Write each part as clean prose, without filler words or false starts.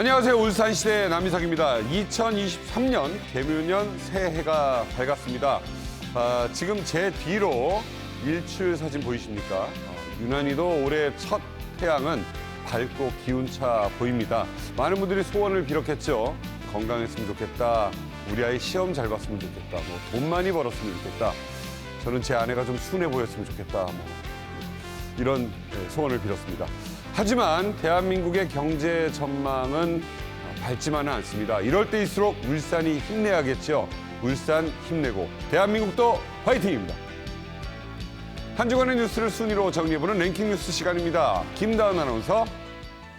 안녕하세요. 울산시대 남희석입니다. 2023년 개묘년 새해가 밝았습니다. 지금 제 뒤로 일출 사진 보이십니까? 유난히도 올해 첫 태양은 밝고 기운차 보입니다. 많은 분들이 소원을 비롯했죠. 건강했으면 좋겠다. 우리 아이 시험 잘 봤으면 좋겠다. 돈 많이 벌었으면 좋겠다. 저는 제 아내가 좀 순해 보였으면 좋겠다. 이런 소원을 빌었습니다. 하지만 대한민국의 경제 전망은 밝지만은 않습니다. 이럴 때일수록 울산이 힘내야겠죠. 울산 힘내고 대한민국도 화이팅입니다. 한 주간의 뉴스를 순위로 정리해보는 랭킹 뉴스 시간입니다. 김다은 아나운서.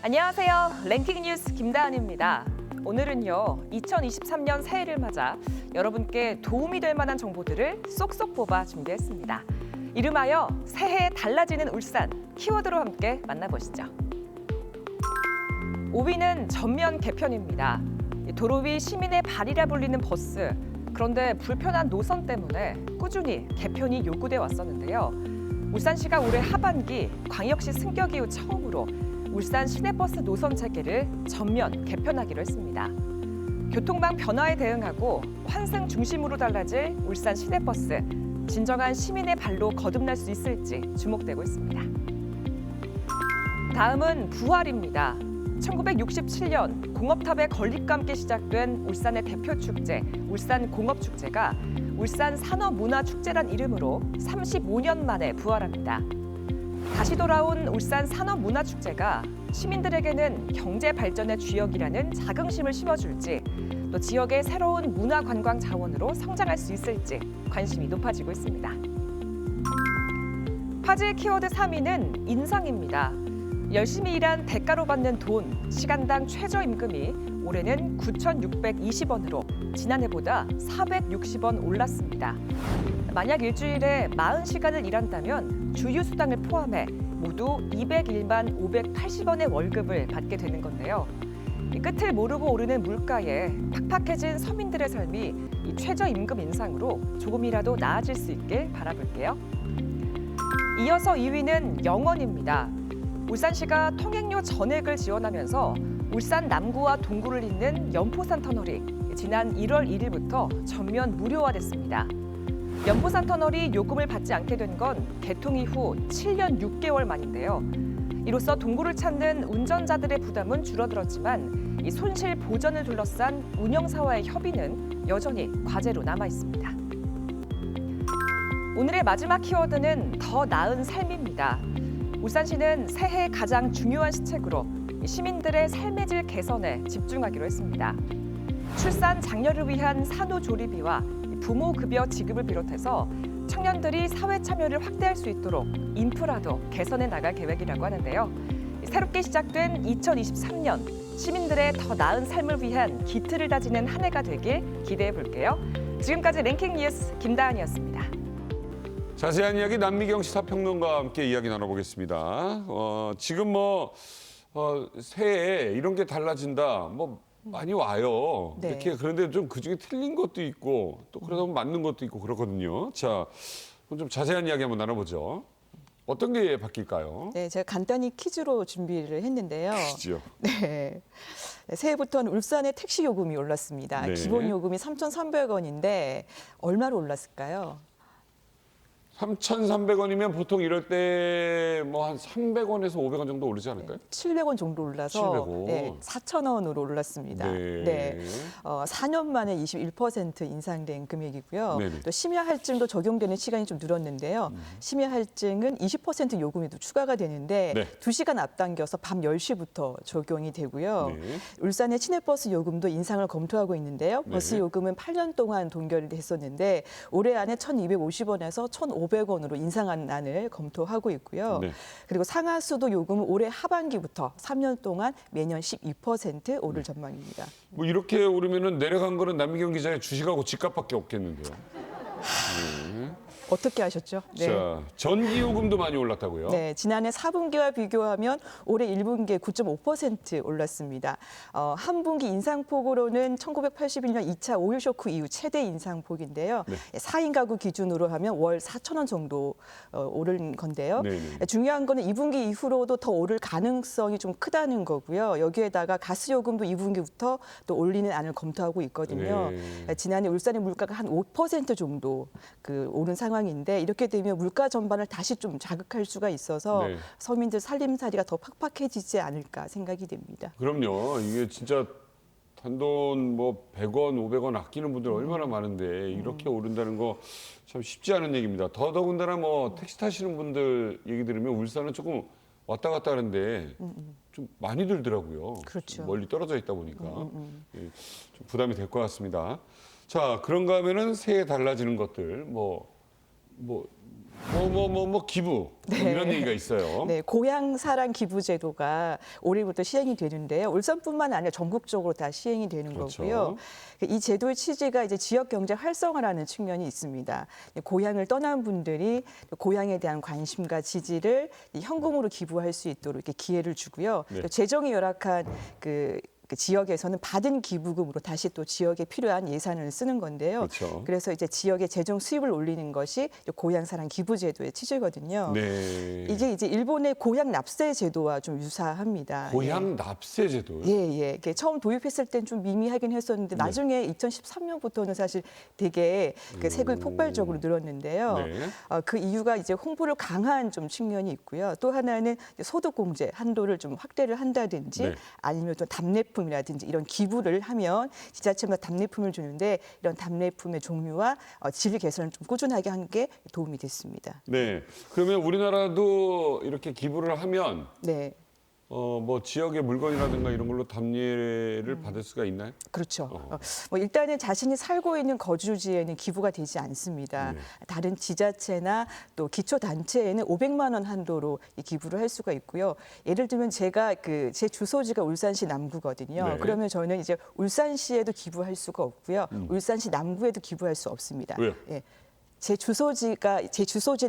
안녕하세요. 랭킹 뉴스 김다은입니다. 오늘은요, 2023년 새해를 맞아 여러분께 도움이 될 만한 정보들을 쏙쏙 뽑아 준비했습니다. 이름하여 새해 달라지는 울산, 키워드로 함께 만나보시죠. 5위는 전면 개편입니다. 도로 위 시민의 발이라 불리는 버스. 그런데 불편한 노선 때문에 꾸준히 개편이 요구돼 왔었는데요. 울산시가 올해 하반기 광역시 승격 이후 처음으로 울산 시내버스 노선 체계를 전면 개편하기로 했습니다. 교통망 변화에 대응하고 환승 중심으로 달라질 울산 시내버스. 진정한 시민의 발로 거듭날 수 있을지 주목되고 있습니다. 다음은 부활입니다. 1967년 공업탑의 건립과 함께 시작된 울산의 대표 축제, 울산공업축제가 울산 산업문화축제란 이름으로 35년 만에 부활합니다. 다시 돌아온 울산 산업문화축제가 시민들에게는 경제 발전의 주역이라는 자긍심을 심어줄지, 또 지역의 새로운 문화관광 자원으로 성장할 수 있을지 관심이 높아지고 있습니다. 화제의 키워드 3위는 인상입니다. 열심히 일한 대가로 받는 돈, 시간당 최저임금이 올해는 9,620원으로 지난해보다 460원 올랐습니다. 만약 일주일에 40시간을 일한다면 주휴수당을 포함해 모두 201만 580원의 월급을 받게 되는 건데요. 이 끝을 모르고 오르는 물가에 팍팍해진 서민들의 삶이 이 최저임금 인상으로 조금이라도 나아질 수 있길 바라볼게요. 이어서 2위는 영원입니다. 울산시가 통행료 전액을 지원하면서 울산 남구와 동구를 잇는 연포산 터널이 지난 1월 1일부터 전면 무료화됐습니다. 연포산 터널이 요금을 받지 않게 된 건 개통 이후 7년 6개월 만인데요. 이로써 동구를 찾는 운전자들의 부담은 줄어들었지만 이 손실 보전을 둘러싼 운영사와의 협의는 여전히 과제로 남아 있습니다. 오늘의 마지막 키워드는 더 나은 삶입니다. 울산시는 새해 가장 중요한 시책으로 시민들의 삶의 질 개선에 집중하기로 했습니다. 출산 장려를 위한 산후조리비와 부모 급여 지급을 비롯해서 청년들이 사회 참여를 확대할 수 있도록 인프라도 개선해 나갈 계획이라고 하는데요. 새롭게 시작된 2023년 시민들의 더 나은 삶을 위한 기틀을 다지는 한 해가 되길 기대해 볼게요. 지금까지 랭킹 뉴스 김다은이었습니다. 자세한 이야기 남미경 시사평론가와 함께 이야기 나눠보겠습니다. 지금 새해에 이런 게 달라진다. 많이 와요. 네. 이렇게 그런데 좀 그중에 틀린 것도 있고 또 그러다 보면 맞는 것도 있고 그렇거든요. 자, 그럼 좀 자세한 이야기 한번 나눠보죠. 어떤 게 바뀔까요? 네, 제가 간단히 퀴즈로 준비를 했는데요. 퀴즈요. 네. 새해부터는 울산의 택시 요금이 올랐습니다. 네. 기본 요금이 3,300원인데 얼마로 올랐을까요? 3,300원이면 보통 이럴 때 한 300원에서 500원 정도 오르지 않을까요? 700원 정도 올라서 700원. 네, 4,000원으로 올랐습니다. 네. 4년 만에 21% 인상된 금액이고요. 네네. 또 심야 할증도 적용되는 시간이 좀 늘었는데요. 심야 할증은 20% 요금이 또 추가가 되는데 네. 2시간 앞당겨서 밤 10시부터 적용이 되고요. 네. 울산의 시내버스 요금도 인상을 검토하고 있는데요. 버스 네. 요금은 8년 동안 동결이 됐었는데 올해 안에 1,250원에서 1,500원으로 인상한 안을 검토하고 있고요. 네. 그리고 상하수도 요금은 올해 하반기부터 3년 동안 매년 12% 오를 전망입니다. 이렇게 오르면은 내려간 거는 남미경 기자의 주식하고 집값밖에 없겠는데요. 네. 어떻게 하셨죠? 네. 자, 전기요금도 많이 올랐다고요? 네, 지난해 4분기와 비교하면 올해 1분기에 9.5% 올랐습니다. 한 분기 인상폭으로는 1981년 2차 오일 쇼크 이후 최대 인상폭인데요. 네. 4인 가구 기준으로 하면 월 4,000원 정도 오른 건데요. 네네. 중요한 거는 2분기 이후로도 더 오를 가능성이 좀 크다는 거고요. 여기에다가 가스요금도 2분기부터 또 올리는 안을 검토하고 있거든요. 네. 지난해 울산의 물가가 한 5% 정도 오른 상황인데 이렇게 되면 물가 전반을 다시 좀 자극할 수가 있어서 네. 서민들 살림살이가 더 팍팍해지지 않을까 생각이 됩니다. 그럼요. 이게 진짜 단돈 뭐 100원, 500원 아끼는 분들 얼마나 많은데 이렇게 오른다는 거 참 쉽지 않은 얘기입니다. 더더군다나 뭐 택시 타시는 분들 얘기 들으면 울산은 조금 왔다 갔다 하는데 좀 많이 들더라고요. 그렇죠. 좀 멀리 떨어져 있다 보니까 예, 좀 부담이 될 것 같습니다. 자, 그런가 하면은 새해 달라지는 것들 기부 네. 이런 얘기가 있어요. 네, 고향 사랑 기부 제도가 올해부터 시행이 되는데요. 울산뿐만 아니라 전국적으로 다 시행이 되는 그렇죠. 거고요. 이 제도의 취지가 이제 지역 경제 활성화라는 측면이 있습니다. 고향을 떠난 분들이 고향에 대한 관심과 지지를 현금으로 기부할 수 있도록 이렇게 기회를 주고요. 네. 또 재정이 열악한 그 지역에서는 받은 기부금으로 다시 또 지역에 필요한 예산을 쓰는 건데요. 그렇죠. 그래서 이제 지역의 재정 수입을 올리는 것이 고향 사랑 기부 제도의 취지거든요. 네. 이게 이제 일본의 고향 납세 제도와 좀 유사합니다. 고향 납세 제도. 예. 이게 처음 도입했을 땐 좀 미미하긴 했었는데 나중에 2013년부터는 사실 되게 그 세금이 폭발적으로 늘었는데요. 네. 그 이유가 이제 홍보를 강한 좀 측면이 있고요. 또 하나는 소득 공제 한도를 좀 확대를 한다든지 네. 아니면 또 답례품이라든지 이런 기부를 하면 지자체마다 답례품을 주는데 이런 답례품의 종류와 질 개선을 좀 꾸준하게 한 게 도움이 됐습니다. 네. 그러면 우리나라도 이렇게 기부를 하면 네. 뭐 지역의 물건이라든가 이런 걸로 답례를 받을 수가 있나요? 그렇죠. 뭐 일단은 자신이 살고 있는 거주지에는 기부가 되지 않습니다. 네. 다른 지자체나 또 기초단체에는 500만 원 한도로 이 기부를 할 수가 있고요. 예를 들면 제가 제 주소지가 울산시 남구거든요. 네. 그러면 저는 이제 울산시에도 기부할 수가 없고요. 울산시 남구에도 기부할 수 없습니다. 왜요? 예. 제 주소지에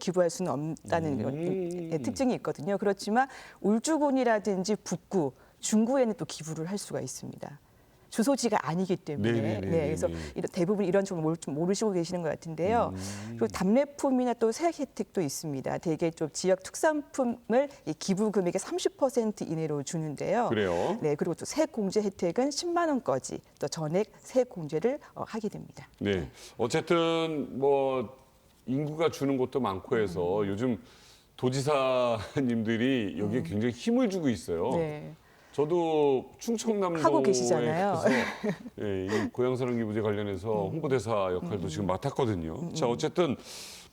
기부할 수는 없다는 그런 특징이 있거든요. 그렇지만 울주군이라든지 북구, 중구에는 또 기부를 할 수가 있습니다. 주소지가 아니기 때문에 네네네네. 그래서 대부분 이런 좀 모르시고 계시는 것 같은데요. 그리고 답례품이나 또 세액 혜택도 있습니다. 대개 좀 지역 특산품을 이 기부 금액의 30% 이내로 주는데요. 그래요? 네, 그리고 또 세액 공제 혜택은 10만 원까지 또 전액 세액 공제를 하게 됩니다. 네. 어쨌든 뭐 인구가 주는 것도 많고 해서 요즘 도지사님들이 여기에 굉장히 힘을 주고 있어요. 네. 저도 충청남도에 하고 계시잖아요. 가서 이 고향사랑 기부제 관련해서 홍보대사 역할도 지금 맡았거든요. 자, 어쨌든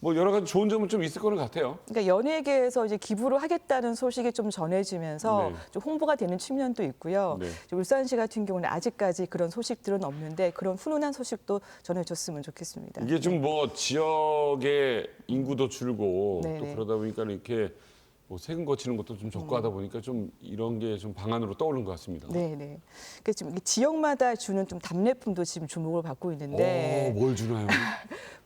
뭐 여러 가지 좋은 점은 좀 있을 거는 같아요. 그러니까 연예계에서 이제 기부를 하겠다는 소식이 좀 전해지면서 네. 좀 홍보가 되는 측면도 있고요. 네. 울산시 같은 경우는 아직까지 그런 소식들은 없는데 그런 훈훈한 소식도 전해줬으면 좋겠습니다. 이게 좀 뭐 지역의 인구도 줄고 또 네네. 그러다 보니까 이렇게 뭐 세금 거치는 것도 좀 적고 하다 보니까 좀 이런 게 좀 방안으로 떠오른 것 같습니다. 네. 그래서 지금 지역마다 주는 좀 답례품도 지금 주목을 받고 있는데 뭘 주나요?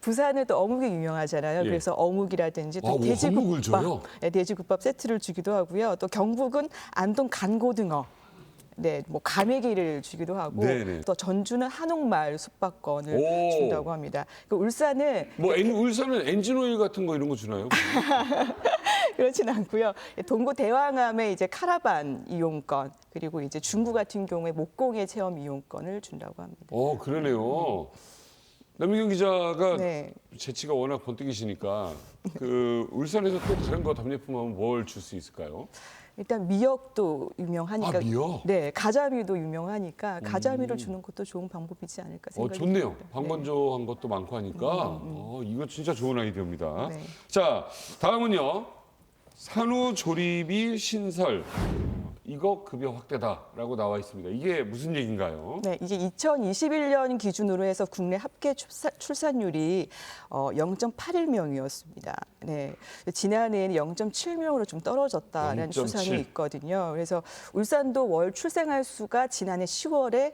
부산은 또 어묵이 유명하잖아요. 예. 그래서 어묵이라든지 또 어묵을 돼지국밥, 줘요? 네, 돼지국밥 세트를 주기도 하고요. 또 경북은 안동 간고등어. 네, 뭐 가메기를 주기도 하고 네네. 또 전주는 한옥마을 숙박권을 오. 준다고 합니다. 울산은 뭐 울산은 엔진 오일 같은 거 이런 거 주나요? 그렇진 않고요. 동구 대왕암에 이제 카라반 이용권 그리고 이제 중구 같은 경우에 목공예 체험 이용권을 준다고 합니다. 그러네요. 남민경 기자가 네. 재치가 워낙 번뜩이시니까 그 울산에서 또 다른 거 답례품 하면 뭘 줄 수 있을까요? 일단 미역도 유명하니까 미역? 네, 가자미도 유명하니까 가자미를 주는 것도 좋은 방법이지 않을까 생각이 좋네요. 듭니다. 방건조한 것도 많고 하니까 이거 진짜 좋은 아이디어입니다. 네. 자, 다음은요. 산후조리비 신설. 이거 급여 확대다라고 나와 있습니다. 이게 무슨 얘기인가요? 네, 이게 2021년 기준으로 해서 국내 합계 출산율이 0.81명이었습니다. 네, 지난해에는 0.7명으로 좀 떨어졌다는 0.7. 추산이 있거든요. 그래서 울산도 월 출생아 수가 지난해 10월에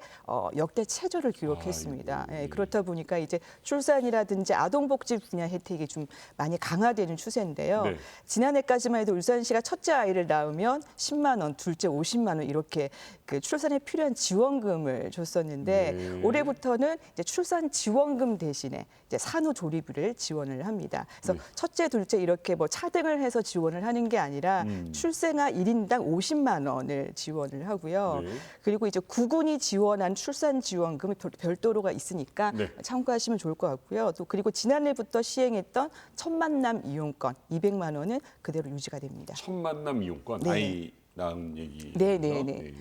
역대 최저를 기록했습니다. 아이고, 예. 네, 그렇다 보니까 이제 출산이라든지 아동복지 분야 혜택이 좀 많이 강화되는 추세인데요. 네. 지난해까지만 해도 울산시가 첫째 아이를 낳으면 10만 원, 둘째 50만 원 이렇게 그 출산에 필요한 지원금을 줬었는데 네. 올해부터는 이제 출산 지원금 대신에 이제 산후조리비를 지원을 합니다. 그래서 네. 첫째, 둘째 이렇게 뭐 차등을 해서 지원을 하는 게 아니라 출생아 1인당 50만 원을 지원을 하고요. 네. 그리고 이제 구군이 지원한 출산 지원금이 별도로가 있으니까 네. 참고하시면 좋을 것 같고요. 또 그리고 지난해부터 시행했던 첫 만남 이용권 200만 원은 그대로 유지가 됩니다. 첫 만남 이용권 네. 아이 낳은 얘기. 네, 네, 네.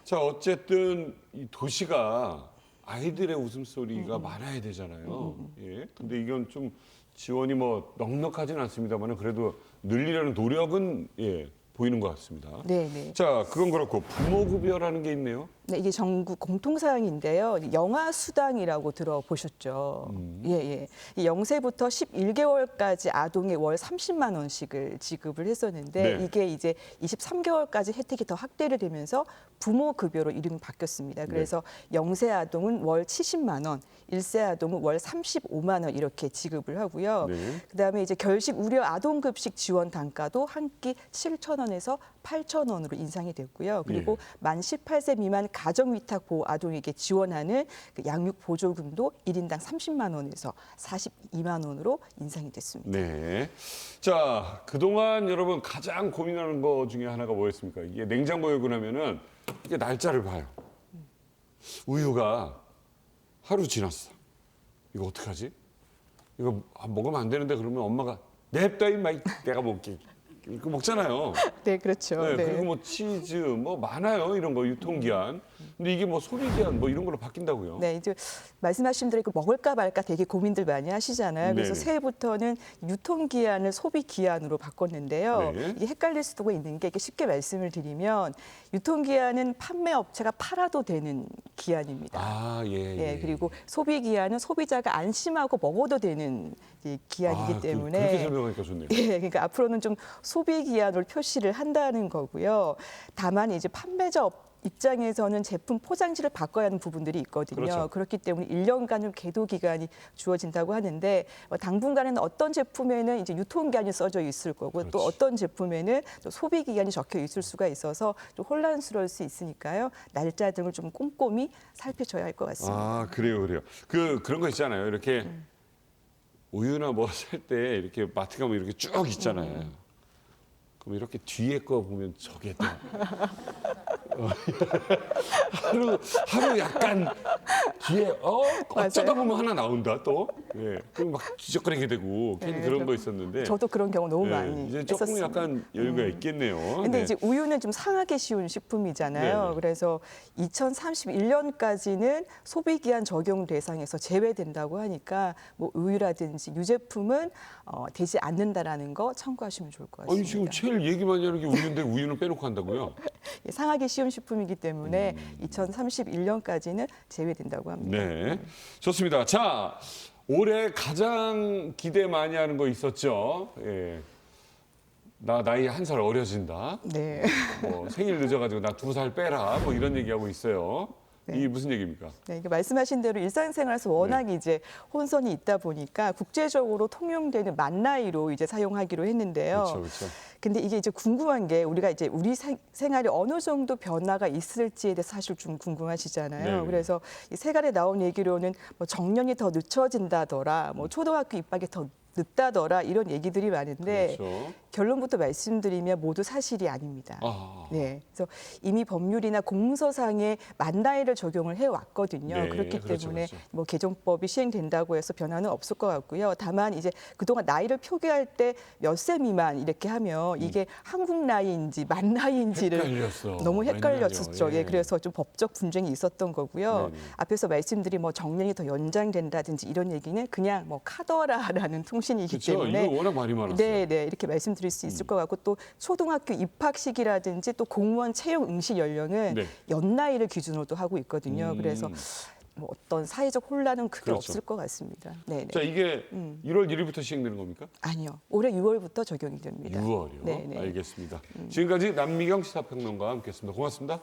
자, 어쨌든 이 도시가 아이들의 웃음소리가 많아야 되잖아요. 예. 근데 이건 좀 지원이 뭐 넉넉하진 않습니다만 그래도 늘리려는 노력은 예, 보이는 것 같습니다. 네, 네. 자, 그건 그렇고 부모급여라는 게 있네요. 네, 이게 전국 공통사항인데요. 영아 수당이라고 들어보셨죠? 예, 예. 이 0세부터 11개월까지 아동에 월 30만 원씩을 지급을 했었는데 네. 이게 이제 23개월까지 혜택이 더 확대를 되면서 부모 급여로 이름이 바뀌었습니다. 그래서 0세 아동은 월 70만 원, 1세 아동은 월 35만 원 이렇게 지급을 하고요. 네. 그다음에 이제 결식 우려 아동 급식 지원 단가도 한 끼 7천 원에서 8천 원으로 인상이 됐고요. 그리고 만 18세 미만 가정위탁 보호 아동에게 지원하는 그 양육 보조금도 1인당 30만 원에서 42만 원으로 인상이 됐습니다. 네. 자, 그동안 여러분 가장 고민하는 거 중에 하나가 뭐였습니까? 이게 냉장고에 넣으면은 이게 날짜를 봐요. 우유가 하루 지났어. 이거 어떡하지? 이거 먹으면 안 되는데 그러면 엄마가 냅다 임마 내가 먹게. 이거 먹잖아요. 네, 그렇죠. 네, 네. 그리고 뭐 치즈 뭐 많아요. 이런 거 유통기한. 근데 이게 뭐 소비기한 뭐 이런 걸로 바뀐다고요. 네, 이제 말씀하신 대로 먹을까 말까 되게 고민들 많이 하시잖아요. 그래서 네네. 새해부터는 유통기한을 소비기한으로 바꿨는데요. 네. 이게 헷갈릴 수도 있는 게 이게 쉽게 말씀을 드리면 유통기한은 판매업체가 팔아도 되는 기한입니다. 아, 예. 예, 그리고 소비기한은 소비자가 안심하고 먹어도 되는 이 기한이기 때문에 그렇게 설명하니까 좋네요. 예, 그러니까 앞으로는 좀 소비 기한으로 표시를 한다는 거고요. 다만 이제 판매자 입장에서는 제품 포장지를 바꿔야 하는 부분들이 있거든요. 그렇죠. 그렇기 때문에 1년간 좀 계도 기간이 주어진다고 하는데 당분간에는 어떤 제품에는 이제 유통 기한이 써져 있을 거고 또 그렇지. 어떤 제품에는 또 소비 기간이 적혀 있을 수가 있어서 좀 혼란스러울 수 있으니까요. 날짜 등을 좀 꼼꼼히 살펴줘야 할 것 같습니다. 아, 그래요. 그런 거 있잖아요. 이렇게 우유나 뭐 살 때 이렇게 마트 가면 이렇게 쭉 있잖아요. 그럼 이렇게 뒤에 거 보면 저게 또 하루 약간 뒤에 어쩌다 보면 하나 나온다 또. 예. 그럼 막 지적거리게 되고 괜히 네, 그런 거 있었는데. 저도 그런 경우 너무 예, 많이 이제 조금 했었습니다. 약간 여유가 있겠네요. 근데 네. 이제 우유는 좀 상하기 쉬운 식품이잖아요. 네네. 그래서 2031년까지는 소비기한 적용 대상에서 제외된다고 하니까 뭐 우유라든지 유제품은 되지 않는다라는 거 참고하시면 좋을 것 같습니다. 아니 지금 제일 얘기 많이 하는 게 우유인데 우유는 빼놓고 한다고요? 예, 상하기 쉬운 식품이기 때문에 2031년까지는 제외된다고 합니다. 네, 좋습니다. 자, 올해 가장 기대 많이 하는 거 있었죠? 예. 나 나이 한 살 어려진다. 네. 뭐 생일 늦어가지고 나 2살 빼라. 뭐 이런 얘기하고 있어요. 네. 이게 무슨 얘기입니까? 네, 이게 말씀하신 대로 일상생활에서 워낙 이제 혼선이 있다 보니까 국제적으로 통용되는 만 나이로 이제 사용하기로 했는데요. 그렇죠, 그렇죠. 근데 이게 이제 궁금한 게 우리가 이제 우리 생활이 어느 정도 변화가 있을지에 대해서 사실 좀 궁금하시잖아요. 네네. 그래서 이 세간에 나온 얘기로는 뭐 정년이 더 늦춰진다더라, 뭐 초등학교 입학이 더 늦다더라 이런 얘기들이 많은데 그렇죠. 결론부터 말씀드리면 모두 사실이 아닙니다. 아, 네, 그래서 이미 법률이나 공문서상에 만 나이를 적용을 해왔거든요. 네, 그렇기 그렇죠, 때문에 그렇죠. 뭐 개정법이 시행된다고 해서 변화는 없을 것 같고요. 다만 이제 그동안 나이를 표기할 때 몇 세 미만 이렇게 하면 이게 한국 나이인지 만 나이인지를 헷갈렸어. 너무 헷갈렸었죠. 웬일이야. 예, 그래서 좀 법적 분쟁이 있었던 거고요. 네네. 앞에서 말씀드린 뭐 정년이 더 연장된다든지 이런 얘기는 그냥 뭐 카더라라는 출신이기 그렇죠. 때문에 이거 워낙 말이 많았어요. 네, 네, 이렇게 말씀드릴 수 있을 것 같고 또 초등학교 입학식이라든지 또 공무원 채용 응시 연령은 네. 연나이를 기준으로도 하고 있거든요. 그래서 뭐 어떤 사회적 혼란은 크게 그렇죠. 없을 것 같습니다. 네, 네. 자, 이게 1월 1일부터 시행되는 겁니까? 아니요, 올해 6월부터 적용이 됩니다. 6월이요? 네, 네. 알겠습니다. 지금까지 남미경 시사평론가와 함께했습니다. 고맙습니다.